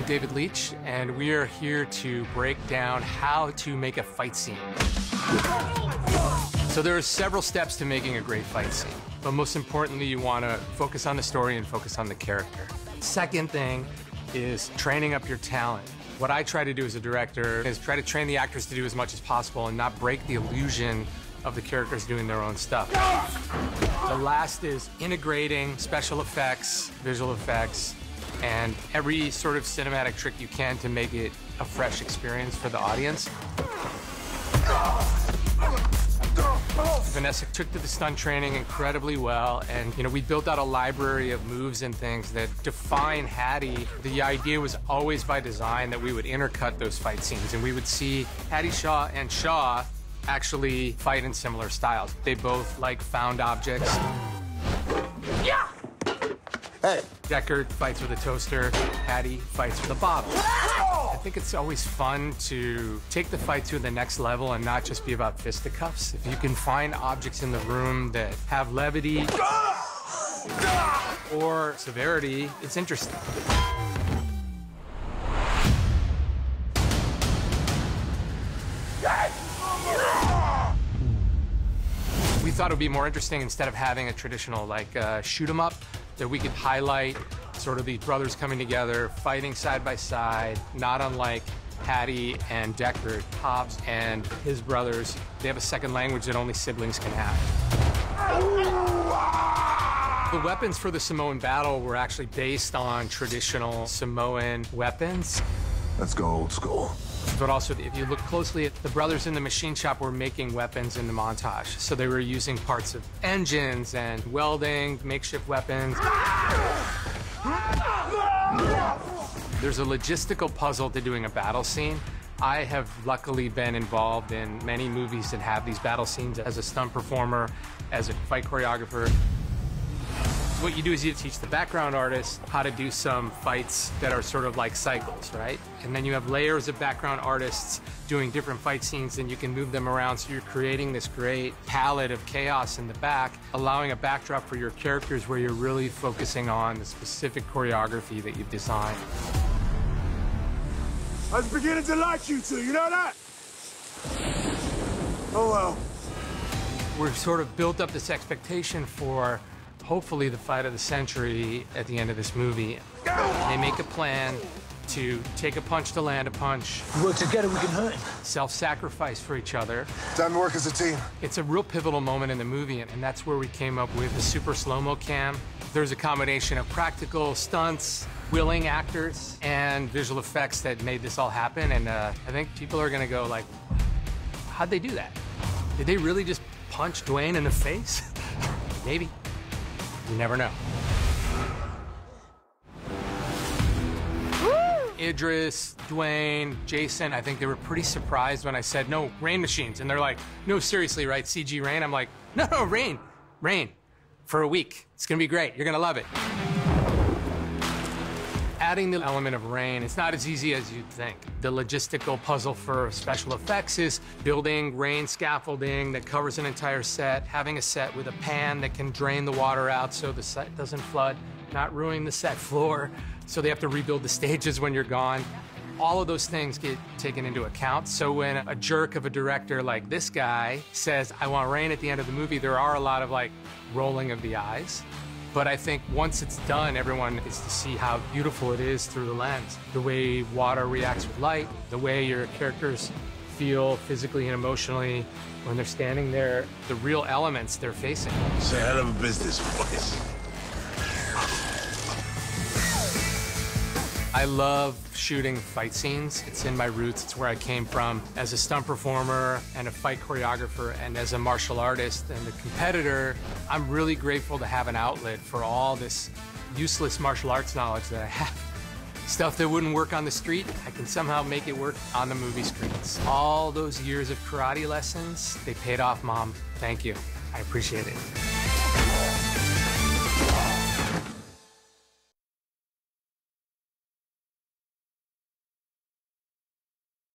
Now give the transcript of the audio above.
David Leitch, and we are here to break down how to make a fight scene. So there are several steps to making a great fight scene, but most importantly, you want to focus on the story and focus on the character. Second thing is training up your talent. What I try to do as a director is try to train the actors to do as much as possible and not break the illusion of the characters doing their own stuff. The last is integrating special effects, visual effects, and every sort of cinematic trick you can to make it a fresh experience for the audience. Vanessa took to the stunt training incredibly well, and we built out a library of moves and things that define Hattie. The idea was always by design that we would intercut those fight scenes, and we would see Hattie Shaw and Shaw actually fight in similar styles. They both like found objects. Yeah! Hey. Deckard fights with a toaster, Hattie fights with a bottle. I think it's always fun to take the fight to the next level and not just be about fisticuffs. If you can find objects in the room that have levity or severity, it's interesting. We thought it would be more interesting, instead of having a traditional shoot 'em up, that we could highlight sort of these brothers coming together, fighting side by side, not unlike Hattie and Deckard. Hobbs and his brothers, they have a second language that only siblings can have. The weapons for the Samoan battle were actually based on traditional Samoan weapons. Let's go old school. But also, if you look closely, the brothers in the machine shop were making weapons in the montage. So they were using parts of engines and welding, makeshift weapons. There's a logistical puzzle to doing a battle scene. I have luckily been involved in many movies that have these battle scenes as a stunt performer, as a fight choreographer. What you do is you teach the background artist how to do some fights that are sort of like cycles, right? And then you have layers of background artists doing different fight scenes, and you can move them around, so you're creating this great palette of chaos in the back, allowing a backdrop for your characters where you're really focusing on the specific choreography that you've designed. I was beginning to like you two, you know that? Oh well. We've sort of built up this expectation for hopefully the fight of the century at the end of this movie. They make a plan to take a punch to land a punch. We work together, we can hurt him. Self-sacrifice for each other. Time to work as a team. It's a real pivotal moment in the movie, and that's where we came up with the super slow-mo cam. There's a combination of practical stunts, willing actors, and visual effects that made this all happen, and I think people are gonna go like, how'd they do that? Did they really just punch Dwayne in the face? Maybe. You never know. Idris, Dwayne, Jason, I think they were pretty surprised when I said, no, rain machines. And they're like, no, seriously, right? CG rain? I'm like, no, rain. For a week. It's gonna be great. You're gonna love it. Adding the element of rain, it's not as easy as you'd think. The logistical puzzle for special effects is building rain scaffolding that covers an entire set, having a set with a pan that can drain the water out so the set doesn't flood, not ruining the set floor, so they have to rebuild the stages when you're gone. All of those things get taken into account. So when a jerk of a director like this guy says, I want rain at the end of the movie, there are a lot of rolling of the eyes. But I think once it's done, everyone gets to see how beautiful it is through the lens. The way water reacts with light, the way your characters feel physically and emotionally when they're standing there, the real elements they're facing. It's a hell of a business, boys. I love shooting fight scenes. It's in my roots. It's where I came from as a stunt performer and a fight choreographer and as a martial artist and a competitor. I'm really grateful to have an outlet for all this useless martial arts knowledge that I have. Stuff that wouldn't work on the street, I can somehow make it work on the movie screens. All those years of karate lessons, they paid off, Mom. Thank you. I appreciate it.